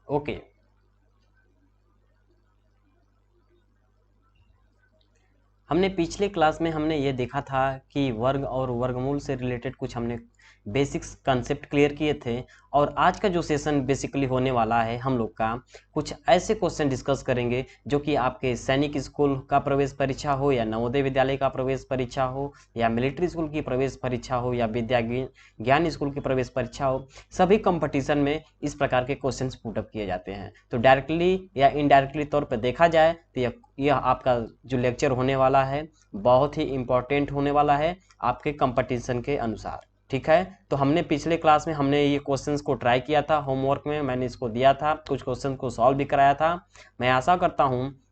Okay, हमने पिछले class में हमने ये देखा था कि वर्ग और वर्गमूल से रिलेटेड कुछ हमने बेसिक्स कंसेप्ट क्लियर किए थे। और आज का जो सेशन बेसिकली होने वाला है, हम लोग का कुछ ऐसे क्वेश्चन डिस्कस करेंगे जो कि आपके सैनिक स्कूल का प्रवेश परीक्षा हो, या नवोदय विद्यालय का प्रवेश परीक्षा हो, या मिलिट्री स्कूल की प्रवेश परीक्षा हो, या विद्या ज्ञान स्कूल की प्रवेश परीक्षा हो, सभी कंपटीशन में इस प्रकार के क्वेश्चंस पुटअप किए जाते हैं। तो डायरेक्टली या इनडायरेक्टली तौर पर देखा जाए तो यह आपका जो लेक्चर होने वाला है बहुत ही इम्पोर्टेंट होने वाला है आपके कंपटीशन के अनुसार। ठीक है, तो हमने पिछले क्लास में हमने ये क्वेश्चंस को ट्राई किया था, होमवर्क में मैंने इसको दिया था, कुछ क्वेश्चन को सॉल्व भी कराया था। मैं आशा करता हूँ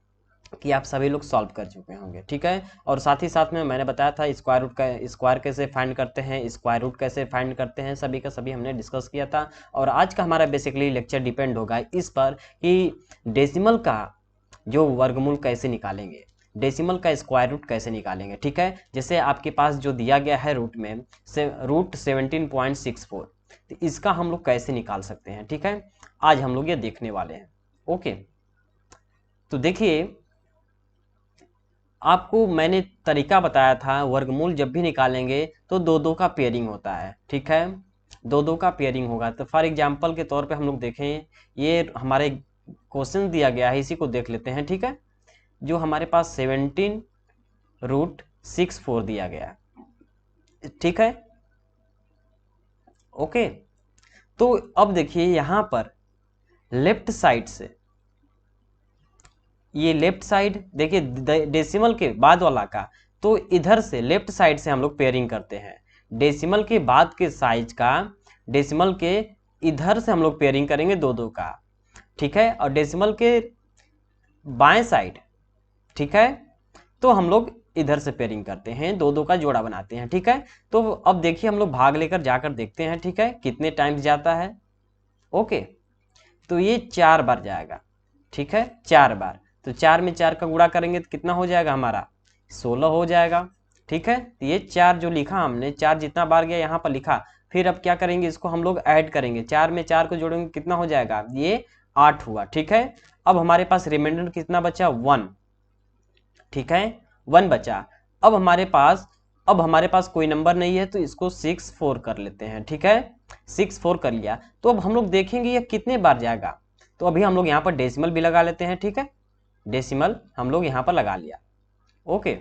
कि आप सभी लोग सॉल्व कर चुके होंगे। ठीक है, और साथ ही साथ में मैंने बताया था स्क्वायर रूट का स्क्वायर कैसे फाइंड करते हैं, स्क्वायर रूट कैसे फाइंड करते हैं, सभी का सभी हमने डिस्कस किया था। और आज का हमारा बेसिकली लेक्चर डिपेंड होगा इस पर कि डेसिमल का जो वर्गमूल कैसे निकालेंगे, डेसिमल का स्क्वायर रूट कैसे निकालेंगे। ठीक है, जैसे आपके पास जो दिया गया है रूट में से रूट 17.64, तो इसका हम लोग कैसे निकाल सकते हैं। ठीक है, आज हम लोग ये देखने वाले हैं। ओके, तो देखिए आपको मैंने तरीका बताया था, वर्गमूल जब भी निकालेंगे तो दो दो का पेयरिंग होता है। ठीक है, दो दो का पेयरिंग होगा। तो फॉर एग्जांपल के तौर पे हम लोग देखें, ये हमारे क्वेश्चन दिया गया है, इसी को देख लेते हैं। ठीक है, जो हमारे पास 17√64 दिया गया है। ठीक है, ओके, तो अब देखिए यहाँ पर लेफ्ट साइड से, ये लेफ्ट साइड देखिए डेसिमल के बाद वाला का, तो इधर से लेफ्ट साइड से हम लोग पेयरिंग करते हैं। डेसिमल के बाद के साइज का, डेसिमल के इधर से हम लोग पेयरिंग करेंगे दो दो का। ठीक है, और डेसिमल के बाएं साइड, ठीक है, तो हम लोग इधर से पेयरिंग करते हैं, दो दो का जोड़ा बनाते हैं। ठीक है, तो अब देखिए हम लोग भाग लेकर जाकर देखते हैं। ठीक है, कितने टाइम्स जाता है। ओके, तो ये 4 बार जाएगा। ठीक है, 4 बार, तो 4 में 4 का गुणा करेंगे तो कितना हो जाएगा हमारा, 16 हो जाएगा। ठीक है, तो ये 4 जो लिखा हमने, 4 जितना बार गया यहाँ पर लिखा, फिर अब क्या करेंगे, इसको हम लोग ऐड करेंगे, 4 में 4 को जोड़ेंगे कितना हो जाएगा, ये 8 हुआ। ठीक है, अब हमारे पास रिमाइंडर कितना बचा, 1। ठीक है, 1 बचा। अब हमारे पास कोई नंबर नहीं है, तो इसको 64 कर लेते हैं। ठीक है, 64 कर लिया, तो अब हम लोग देखेंगे ये कितने बार जाएगा। तो अभी हम लोग यहाँ पर डेसिमल भी लगा लेते हैं। ठीक है, डेसिमल हम लोग यहाँ पर लगा लिया। ओके,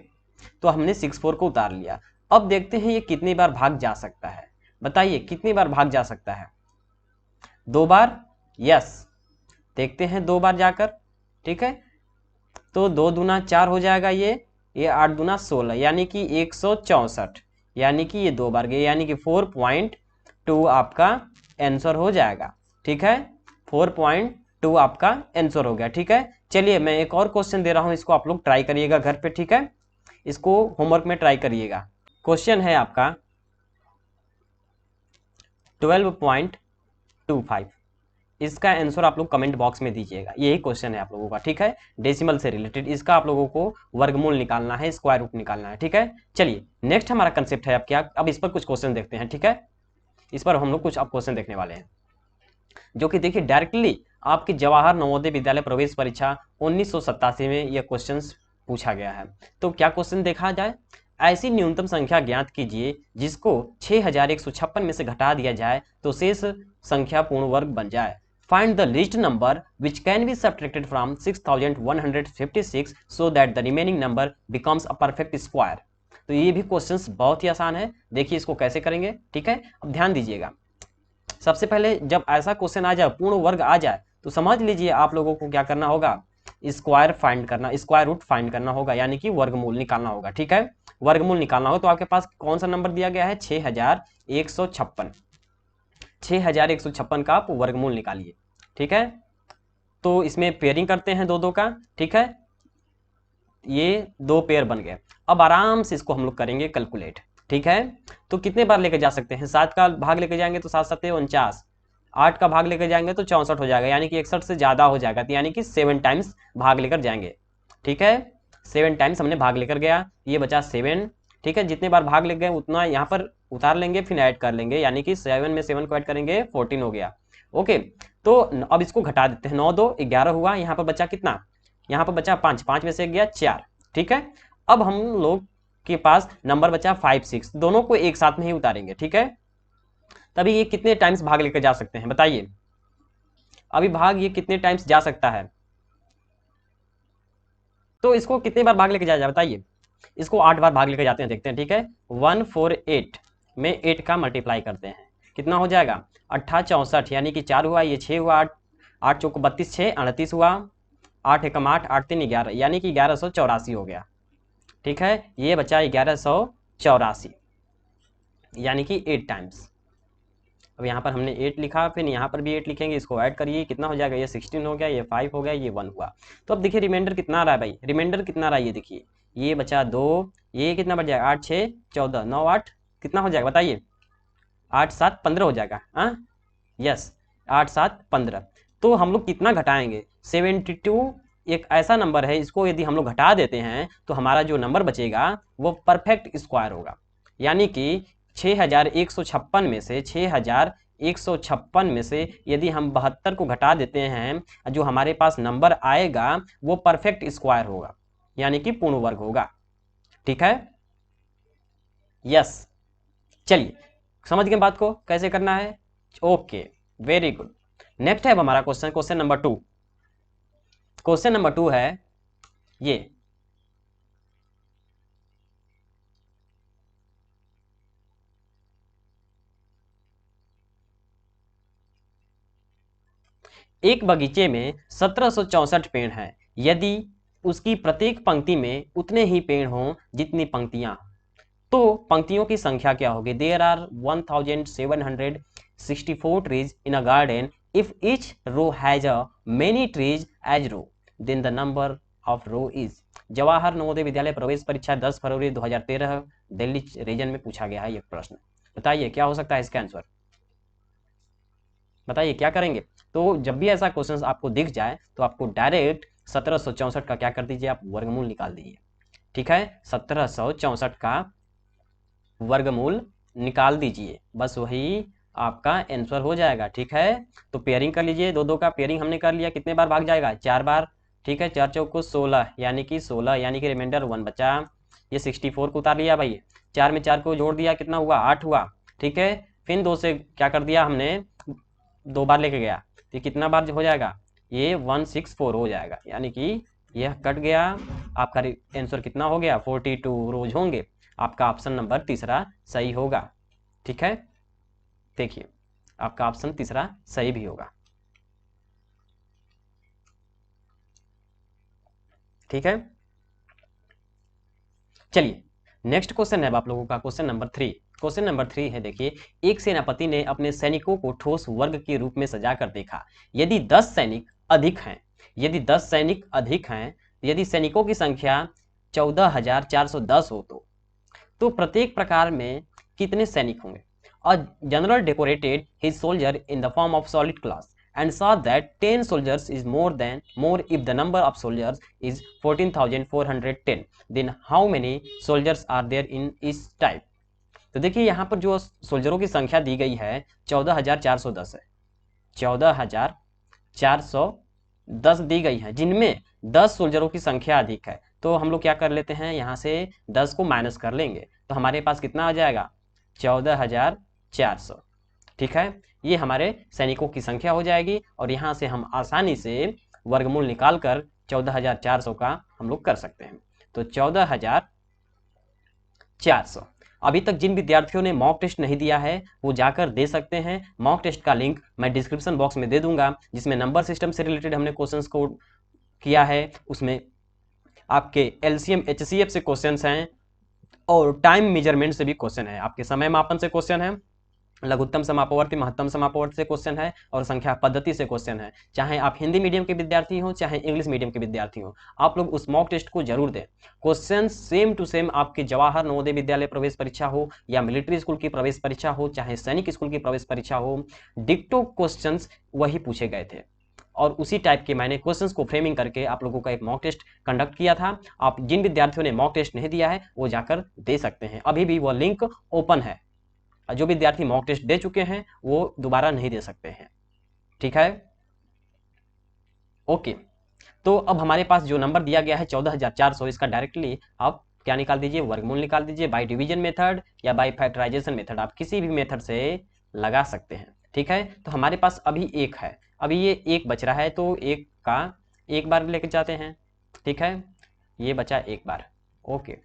तो हमने 64 को उतार लिया। अब देखते हैं ये कितनी बार भाग जा सकता है, बताइए कितनी बार भाग जा सकता है। 2 बार, यस, देखते हैं 2 बार जाकर। ठीक है, तो 2 दूना 4 हो जाएगा, ये 8 दूना 16, यानी कि 164, यानी कि ये 2 बार गए, यानी कि 4.2 आपका आंसर हो जाएगा। ठीक है, 4.2 आपका आंसर हो गया। ठीक है, चलिए मैं एक और क्वेश्चन दे रहा हूं, इसको आप लोग ट्राई करिएगा घर पे। ठीक है, इसको होमवर्क में ट्राई करिएगा। क्वेश्चन है आपका 12.25, इसका आंसर आप लोग कमेंट बॉक्स में दीजिएगा। यही क्वेश्चन है आप लोगों का। ठीक है, डेसिमल से रिलेटेड, इसका आप लोगों को वर्गमूल निकालना है, स्क्वायर रूट निकालना है। ठीक है, चलिए नेक्स्ट हमारा कंसेप्ट है अब क्या, अब इस पर कुछ क्वेश्चन देखते हैं। ठीक है, इस पर हम लोग कुछ अब क्वेश्चन देखने वाले हैं, जो कि देखिए डायरेक्टली आपके जवाहर नवोदय विद्यालय प्रवेश परीक्षा 1987 में यह क्वेश्चन पूछा गया है। तो क्या क्वेश्चन देखा जाए, ऐसी न्यूनतम संख्या ज्ञात कीजिए जिसको 6156 में से घटा दिया जाए तो शेष संख्या पूर्ण वर्ग बन जाए। Find the least number which can be subtracted from 6156 so that the remaining number becomes a perfect square. तो ये भी क्वेश्चंस बहुत ही आसान है, देखिए इसको कैसे करेंगे। ठीक है, अब ध्यान दीजिएगा, सबसे पहले जब ऐसा क्वेश्चन आ जाए, पूर्ण वर्ग आ जाए, तो समझ लीजिए आप लोगों को क्या करना होगा, स्क्वायर फाइंड करना, स्क्वायर रूट फाइंड करना होगा, यानी कि वर्गमूल निकालना होगा। ठीक है, वर्गमूल निकालना होगा, तो आपके पास कौन सा नंबर दिया गया है, 6156, 6156 का आप वर्गमूल निकालिए। ठीक है, तो इसमें पेयरिंग करते हैं दो दो का। ठीक है, ये 2 पेयर बन गए। अब आराम से इसको हम लोग करेंगे कैलकुलेट। ठीक है, तो कितने बार लेके जा सकते हैं, 7 का भाग लेके जाएंगे तो 7 7 49, 8 का भाग लेकर जाएंगे तो 64 हो जाएगा, यानी कि 61 से ज़्यादा हो जाएगा, तो यानी कि 7 टाइम्स भाग लेकर जाएंगे। ठीक है, 7 टाइम्स हमने भाग लेकर गया, ये बचा 7। ठीक है, जितने बार भाग ले गए उतना यहाँ पर उतार लेंगे, फिर ऐड कर लेंगे, यानी कि 7 में 7 को ऐड करेंगे 14 हो गया। ओके, तो अब इसको घटा देते हैं, 9 2 11 हुआ, यहाँ पर बचा कितना, यहाँ पर बचा 5, 5 में से गया 4, ठीक है। अब हम लोग के पास नंबर बचा 5 6, दोनों को एक साथ में ही उतारेंगे, ठीक है। तभी ये कितने टाइम्स भाग लेकर जा सकते हैं बताइए, अभी भाग ये कितने टाइम्स जा सकता है, तो इसको कितने बार भाग लेके जाया जाए बताइए, इसको 8 बार भाग लेके जाते हैं, देखते हैं, ठीक है। 1 4 8 में 8 का मल्टीप्लाई करते हैं, कितना हो जाएगा 8 64, यानी कि 4 हुआ, ये 6 हुआ, 8 चौको 32, 6 38 हुआ, 8 एकम 8, 8 3 11, यानी कि 1184 हो गया, ठीक है। ये बचा 1184, यानी कि 8 टाइम्स। अब यहाँ पर हमने 8 लिखा, फिर यहाँ पर भी 8 लिखेंगे, इसको ऐड करिए, कितना हो जाएगा, ये 16 हो गया, ये 5 हो गया, ये 1 हुआ। तो अब देखिए रिमाइंडर कितना आ रहा है भाई, रिमाइंडर कितना आ रहा है, ये देखिए, ये बचा 2, ये कितना बच जाएगा 8 6 14, 9 8 कितना हो जाएगा बताइए, 8 7 15 हो जाएगा, हाँ यस, 8 7 15। तो हम लोग कितना घटाएंगे, 72 एक ऐसा नंबर है, इसको यदि हम लोग घटा देते हैं तो हमारा जो नंबर बचेगा वो परफेक्ट स्क्वायर होगा, यानी कि 6156 में से 6156 में से यदि हम 72 को घटा देते हैं, जो हमारे पास नंबर आएगा वो परफेक्ट स्क्वायर होगा, यानी कि पूर्ण वर्ग होगा, ठीक है। यस, चलिए समझ गए बात को कैसे करना है, ओके वेरी गुड। नेक्स्ट है हमारा question, question number 2। Question number 2 है ये, एक बगीचे में 1764 पेड़ हैं, यदि उसकी प्रत्येक पंक्ति में उतने ही पेड़ हों जितनी पंक्तियां, तो पंक्तियों की संख्या क्या होगी। There are 1764 trees in a garden, if each row has a many trees as row, then the number of row is. Jawahar Navodaya Vidyalaya प्रवेश परीक्षा 10 फरवरी 2013 दिल्ली रीजन में पूछा गया है ये प्रश्न। बताइए क्या हो सकता है इसका आंसर, बताइए क्या करेंगे। तो जब भी ऐसा क्वेश्चन आपको दिख जाए तो आपको डायरेक्ट 1764 का क्या कर दीजिए, आप वर्गमूल निकाल दीजिए, ठीक है। 1764 का वर्गमूल निकाल दीजिए, बस वही आपका आंसर हो जाएगा, ठीक है। तो पेयरिंग कर लीजिए, दो दो का पेयरिंग हमने कर लिया, कितने बार भाग जाएगा 4 बार, ठीक है। 4 चौको 16, यानी कि 16, यानी कि रिमाइंडर 1 बचा। ये 64 को उतार लिया भाई, 4 में 4 को जोड़ दिया, कितना हुआ 8 हुआ, ठीक है। फिर 2 से क्या कर दिया हमने, 2 बार लेके गया, तो कितना बार हो जाएगा, ये 164 हो जाएगा, यानी कि यह कट गया। आपका आंसर कितना हो गया 42 रोज होंगे, आपका ऑप्शन नंबर तीसरा सही होगा, ठीक है। देखिए आपका ऑप्शन तीसरा सही भी होगा, ठीक है। चलिए नेक्स्ट क्वेश्चन है आप लोगों का क्वेश्चन नंबर 3। क्वेश्चन नंबर 3 है, देखिए, एक सेनापति ने अपने सैनिकों को ठोस वर्ग के रूप में सजाकर देखा, यदि 10 सैनिक अधिक हैं, यदि 10 सैनिक अधिक हैं, यदि सैनिकों की संख्या 14,410 हो तो प्रत्येक प्रकार में कितने सैनिक होंगे। A general decorated his soldier in the form of solid class and saw that 10 soldiers is more if the number of soldiers is 14,410, then how many soldiers are there in each type। तो देखिए यहाँ पर जो सोल्जरों की संख्या दी गई है 14,410 है, 14,410 दी गई है, जिनमें 10 सोल्जरों की संख्या अधिक है। तो हम लोग क्या कर लेते हैं, यहाँ से 10 को माइनस कर लेंगे, तो हमारे पास कितना आ जाएगा 14,400, ठीक है। ये हमारे सैनिकों की संख्या हो जाएगी, और यहाँ से हम आसानी से वर्गमूल निकालकर 14,400 का हम लोग कर सकते हैं। तो 14,400। अभी तक जिन विद्यार्थियों ने मॉक टेस्ट नहीं दिया है वो जाकर दे सकते हैं, मॉक टेस्ट का लिंक मैं डिस्क्रिप्शन बॉक्स में दे दूंगा, जिसमें नंबर सिस्टम से रिलेटेड हमने क्वेश्चंस को किया है, उसमें आपके एलसीएम एचसीएफ से क्वेश्चंस हैं, और टाइम मेजरमेंट से भी क्वेश्चन है, आपके समय मापन से क्वेश्चन है, लघुत्तम समापवर्ती महत्तम समापवर्ती से क्वेश्चन है, और संख्या पद्धति से क्वेश्चन है। चाहे आप हिंदी मीडियम के विद्यार्थी हो चाहे इंग्लिश मीडियम के विद्यार्थी हो, आप लोग उस मॉक टेस्ट को जरूर दें। क्वेश्चन सेम टू सेम आपके जवाहर नवोदय विद्यालय प्रवेश परीक्षा हो या मिलिट्री स्कूल की प्रवेश परीक्षा हो चाहे सैनिक स्कूल की प्रवेश परीक्षा हो, डिक्टो क्वेश्चन वही पूछे गए थे, और उसी टाइप के मैंने क्वेश्चंस को फ्रेमिंग करके आप लोगों का एक मॉक टेस्ट कंडक्ट किया था। आप जिन विद्यार्थियों ने मॉक टेस्ट नहीं दिया है वो जाकर दे सकते हैं, अभी भी वो लिंक ओपन है, जो विद्यार्थी मॉक टेस्ट दे चुके हैं वो दोबारा नहीं दे सकते हैं, ठीक है। ओके, तो अब हमारे पास जो नंबर दिया गया है 14,400, इसका डायरेक्टली आप क्या निकाल दीजिए, वर्गमूल निकाल दीजिए बाय डिवीजन मेथड या बाय फैक्टराइजेशन मेथड, आप किसी भी मेथड से लगा सकते हैं। ठीक है, तो हमारे पास अभी एक है, अभी ये एक बच रहा है, तो एक का एक बार लेके जाते हैं। ठीक है, ये बचा एक बार। ओके,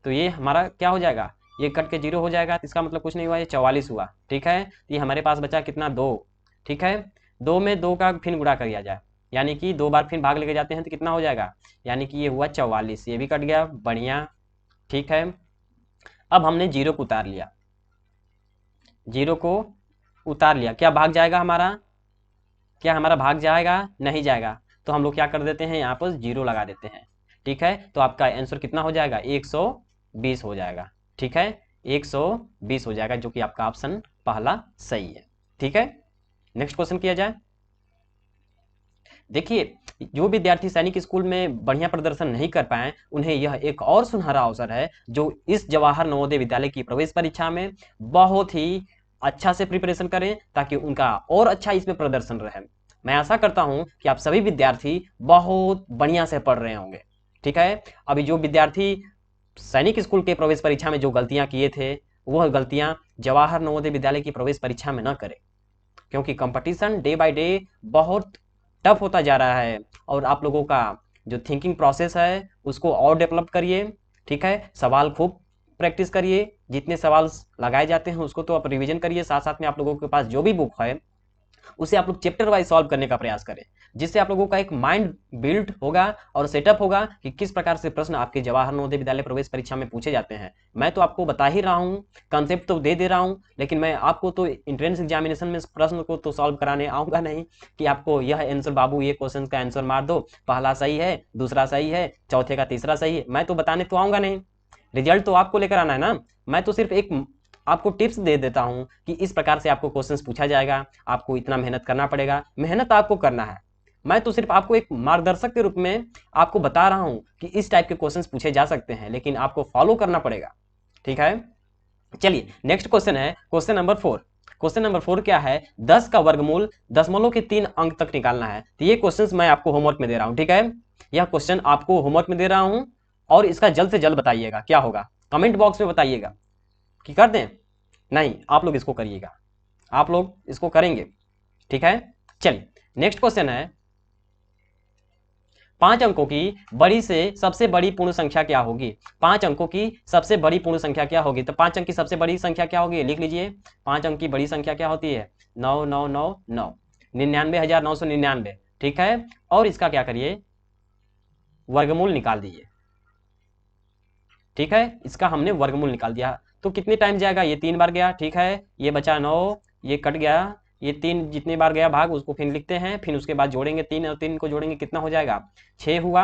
तो ये हमारा क्या हो जाएगा, ये कट के 0 हो जाएगा, तो इसका मतलब कुछ नहीं हुआ, ये 44 हुआ। ठीक है, तो ये हमारे पास बचा कितना, 2। ठीक है, 2 में 2 का फिर गुणा कर दिया जाए, यानी कि 2 बार फिर भाग लेके जाते हैं तो कितना हो जाएगा, यानी कि ये हुआ 44, ये भी कट गया, बढ़िया। ठीक है, अब हमने 0 को उतार लिया, 0 को उतार लिया, क्या भाग जाएगा हमारा, क्या हमारा भाग जाएगा, नहीं जाएगा, तो हम लोग क्या कर देते हैं, यहाँ पर 0 लगा देते हैं। ठीक है, तो आपका आंसर कितना हो जाएगा, 120 हो जाएगा। ठीक है, 120 हो जाएगा, जो कि आपका ऑप्शन पहला सही है। ठीक है, नेक्स्ट क्वेश्चन किया जाए। देखिए, जो विद्यार्थी सैनिक स्कूल में बढ़िया प्रदर्शन नहीं कर पाए, उन्हें यह एक और सुनहरा अवसर है जो इस जवाहर नवोदय विद्यालय की प्रवेश परीक्षा में बहुत ही अच्छा से प्रिपरेशन करें, ताकि उनका और अच्छा इसमें प्रदर्शन रहे। मैं आशा करता हूं कि आप सभी विद्यार्थी बहुत बढ़िया से पढ़ रहे होंगे। ठीक है, अभी जो विद्यार्थी सैनिक स्कूल के प्रवेश परीक्षा में जो गलतियां किए थे, वह गलतियां जवाहर नवोदय विद्यालय की प्रवेश परीक्षा में न करें, क्योंकि कंपटीशन डे बाय डे बहुत टफ होता जा रहा है, और आप लोगों का जो थिंकिंग प्रोसेस है उसको और डेवलप करिए। ठीक है, सवाल खूब प्रैक्टिस करिए, जितने सवाल लगाए जाते हैं उसको तो आप रिवीजन करिए, साथ साथ में आप लोगों के पास जो भी बुक है उसे आप लोग चैप्टर वाइज सॉल्व करने का प्रयास करें, जिससे आप लोगों का एक माइंड बिल्ड होगा और सेटअप होगा कि किस प्रकार से प्रश्न आपके जवाहर नवोदय विद्यालय प्रवेश परीक्षा में पूछे जाते हैं। मैं तो आपको बता ही रहा हूँ, कंसेप्ट तो दे रहा हूँ, लेकिन मैं आपको तो इंट्रेंस एग्जामिनेशन में प्रश्न को तो सॉल्व कराने आऊंगा नहीं कि आपको यह आंसर, बाबू ये क्वेश्चन का आंसर मार दो, पहला सही है, दूसरा सही है, चौथे का तीसरा सही है, मैं तो बताने तो आऊंगा नहीं। रिजल्ट तो आपको लेकर आना है ना, मैं तो सिर्फ एक आपको टिप्स दे देता हूं कि इस प्रकार से आपको क्वेश्चंस पूछा जाएगा, आपको इतना मेहनत करना पड़ेगा, मेहनत आपको करना है। मैं तो सिर्फ आपको एक मार्गदर्शक के रूप में आपको बता रहा हूं कि इस टाइप के क्वेश्चंस पूछे जा सकते हैं, लेकिन आपको फॉलो करना पड़ेगा। ठीक है, चलिए नेक्स्ट क्वेश्चन है क्वेश्चन नंबर 4। क्वेश्चन नंबर 4 क्या है, 10 का वर्गमूल दशमलव के 3 अंक तक निकालना है। तो ये क्वेश्चन मैं आपको होमवर्क में दे रहा हूं। ठीक है, यह क्वेश्चन आपको होमवर्क में दे रहा हूं, और इसका जल्द से जल्द बताइएगा क्या होगा, कमेंट बॉक्स में बताइएगा कि कर दें, नहीं आप लोग इसको करिएगा, आप लोग इसको करेंगे। ठीक है, चलिए नेक्स्ट क्वेश्चन है, 5 अंकों की बड़ी से सबसे बड़ी पूर्ण संख्या क्या होगी। 5 अंकों की सबसे बड़ी पूर्ण संख्या क्या होगी, तो 5 अंक की सबसे बड़ी संख्या क्या होगी, लिख लीजिए। 5 अंक की बड़ी संख्या क्या होती है, 9999, 99,999। ठीक है, और इसका क्या करिए, वर्गमूल निकाल दीजिए। ठीक है, इसका हमने वर्गमूल निकाल दिया, तो कितने टाइम जाएगा, ये 3 बार गया। ठीक है, ये बचा 9, ये कट गया, ये 3 जितने बार गया भाग उसको फिर लिखते हैं, फिर उसके बाद जोड़ेंगे 3 और 3 को जोड़ेंगे, कितना हो जाएगा, 6 हुआ,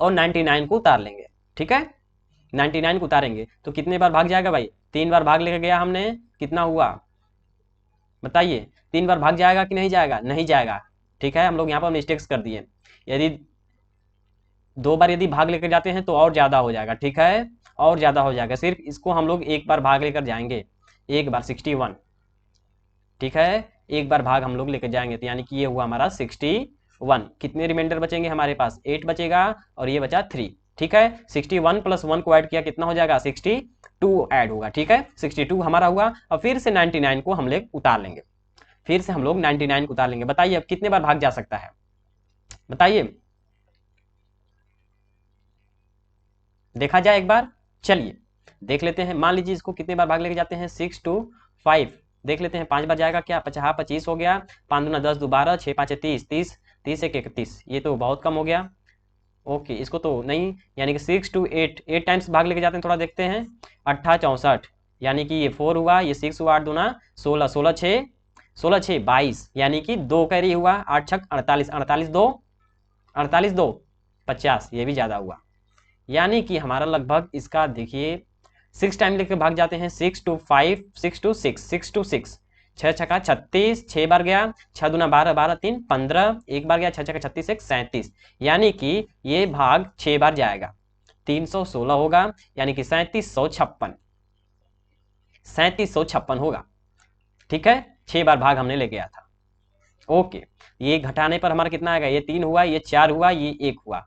और 99 को उतार लेंगे। ठीक है, 99 को उतारेंगे तो कितने बार भाग जाएगा भाई, 3 बार भाग लेकर गया हमने, कितना हुआ बताइए, 3 बार भाग जाएगा कि नहीं जाएगा, नहीं जाएगा। ठीक है, हम लोग यहाँ पर मिस्टेक्स कर दिए, यदि 2 बार यदि भाग लेकर जाते हैं तो और ज्यादा हो जाएगा। ठीक है, और ज्यादा हो जाएगा, सिर्फ इसको हम लोग एक बार भाग लेकर जाएंगे, एक बार 61। ठीक है, एक बार भाग हम लोग लेकर जाएंगे, तो यानी कि ये हुआ हमारा 61। कितने रिमाइंडर बचेंगे हमारे पास, 8 बचेगा, और ये बचा 3। ठीक है, 61 + 1 को ऐड किया, कितना हो जाएगा, 62 ऐड होगा। ठीक है, 62 हमारा हुआ, और फिर से 99 को हम लोग उतार लेंगे, फिर से हम लोग 99 को उतार लेंगे। बताइए अब कितने बार भाग जा सकता है, बताइए, देखा जाए एक बार। चलिए देख लेते हैं, मान लीजिए इसको कितने बार भाग लेके जाते हैं, 6 to 5, देख लेते हैं 5 बार जाएगा क्या, 25 हो गया, 5 दूना 10, 2 12, 6 5 30, 30 30 1 31, ये तो बहुत कम हो गया। ओके, इसको तो नहीं, यानी कि 6 to 8, 8 टाइम्स भाग लेके जाते हैं, थोड़ा देखते हैं, 8 64, यानी कि ये 4 हुआ, ये 6 हुआ, 8 दूना 16, 16 6, 16 6 22, यानी कि 2 कैरी हुआ, 8 6 48, 48 2, 48 2 50, ये भी ज्यादा हुआ, यानी कि हमारा लगभग इसका देखिए 6 टाइम लेकर भाग जाते हैं, 6 to 5, 6 to 6, 6 to 6, 6 छक्का 36, 6 बार गया, 6 दूना 12, 12 3 15, एक बार गया, 6 छक्का 36 1 37, यानी कि ये भाग 6 बार जाएगा, 316 होगा, यानी कि 3756, 3756 होगा। ठीक है, 6 बार भाग हमने ले गया था। ओके, ये घटाने पर हमारा कितना आएगा, ये 3 हुआ, ये 4 हुआ, ये 1 हुआ।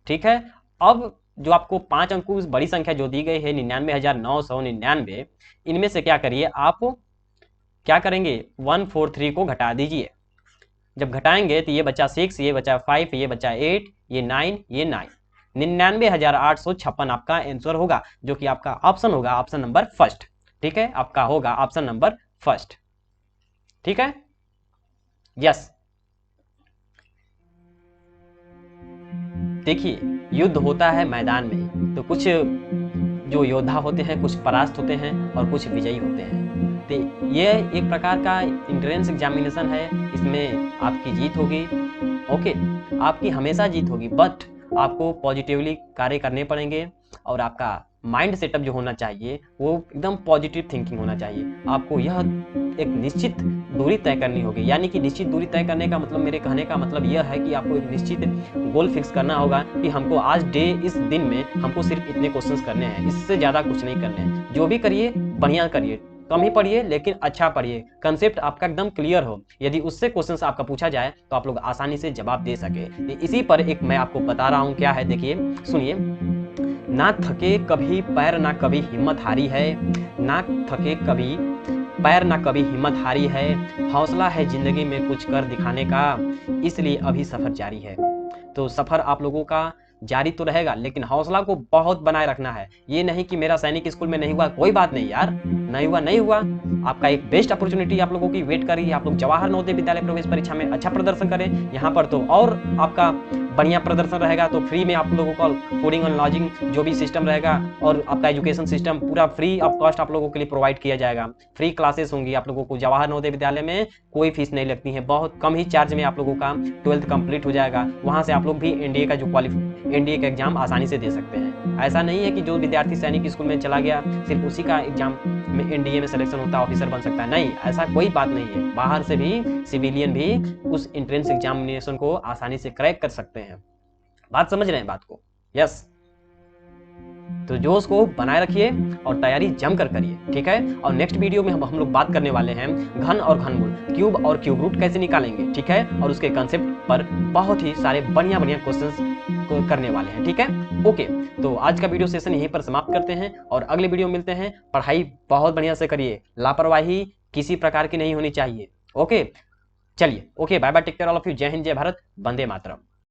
ठीक है, अब जो आपको 5 अंकों की बड़ी संख्या जो दी गई है 99,999, इनमें से क्या करिए आप, क्या करेंगे 143 को घटा दीजिए। जब घटाएंगे तो ये बचा 6, ये बचा 5, ये बचा 8, ये 9, ये 9, 99,856 आपका आंसर होगा, जो कि आपका ऑप्शन होगा, ऑप्शन नंबर फर्स्ट। ठीक है, आपका होगा ऑप्शन नंबर फर्स्ट। ठीक है, यस। देखिए, युद्ध होता है मैदान में, तो कुछ जो योद्धा होते हैं कुछ परास्त होते हैं और कुछ विजयी होते हैं। तो ये एक प्रकार का एंट्रेंस एग्जामिनेशन है, इसमें आपकी जीत होगी। ओके, आपकी हमेशा जीत होगी, बट आपको पॉजिटिवली कार्य करने पड़ेंगे और आपका माइंड सेटअप जो होना चाहिए वो एकदम पॉजिटिव थिंकिंग होना चाहिए। आपको यह एक निश्चित दूरी तय करनी होगी, यानी कि निश्चित दूरी तय करने का मतलब, मेरे कहने का मतलब यह है कि आपको एक निश्चित गोल फिक्स करना होगा कि हमको आज डे, इस दिन में हमको सिर्फ इतने क्वेश्चंस करने हैं, इससे ज़्यादा कुछ नहीं करने हैं। जो भी करिए बढ़िया करिए, कम ही पढ़िए लेकिन अच्छा पढ़िए, कंसेप्ट आपका एकदम क्लियर हो। यदि उससे क्वेश्चंस आपका पूछा जाए तो आप लोग आसानी से जवाब दे सके। इसी पर एक मैं आपको बता रहा हूँ, क्या है देखिए, सुनिए। ना थके कभी पैर ना कभी हिम्मत हारी है, ना थके कभी पैर ना कभी हिम्मत हारी है, हौसला है जिंदगी में कुछ कर दिखाने का, इसलिए अभी सफर जारी है। तो सफर आप लोगों का जारी तो रहेगा, लेकिन हौसला को बहुत बनाए रखना है। ये नहीं कि मेरा सैनिक स्कूल में नहीं हुआ, कोई बात नहीं यार, नहीं हुआ नहीं हुआ, आपका एक बेस्ट अपॉर्चुनिटी आप लोगों की वेट कर रही है। आप लोग जवाहर नवोदय विद्यालय प्रवेश परीक्षा में अच्छा प्रदर्शन करें, यहाँ पर तो और आपका बढ़िया प्रदर्शन रहेगा। तो फ्री में आप लोगों को फूडिंग और लॉजिंग जो भी सिस्टम रहेगा, और आपका एजुकेशन सिस्टम पूरा फ्री ऑफ कॉस्ट आप लोगों के लिए प्रोवाइड किया जाएगा। फ्री क्लासेस होंगी आप लोगों को, जवाहर नवोदय विद्यालय में कोई फीस नहीं लगती है, बहुत कम ही चार्ज में आप लोगों का 12th कंप्लीट हो जाएगा। वहाँ से आप लोग भी एनडीए का एनडीए का एग्जाम आसानी से दे सकते हैं। ऐसा नहीं है कि जो विद्यार्थी सैनिक स्कूल में चला गया सिर्फ उसी का एग्जाम में एनडीए में सिलेक्शन होता है, ऑफिसर बन सकता है, नहीं, ऐसा कोई बात नहीं है। बाहर से भी सिविलियन भी उस एंट्रेंस एग्जामिनेशन को आसानी से क्रैक कर सकते हैं। बात समझ रहे हैं बात को, यस। तो जोश को बनाए रखिए और तैयारी जमकर करिए, ठीक है। और नेक्स्ट वीडियो में हम लोग बात करने वाले हैं घन और घनमूल, क्यूब और क्यूब रूट कैसे निकालेंगे, ठीक है, और उसके कंसेप्ट पर बहुत ही सारे बढ़िया बढ़िया क्वेश्चंस को करने वाले हैं, ठीक है। ओके, तो आज का वीडियो सेशन यहीं पर समाप्त करते हैं और अगले वीडियो मिलते हैं। पढ़ाई बहुत बढ़िया से करिए, लापरवाही किसी प्रकार की नहीं होनी चाहिए। ओके, चलिए, okay, bye bye, take care all of you, जय हिंद, जय भारत, वंदे मातरम।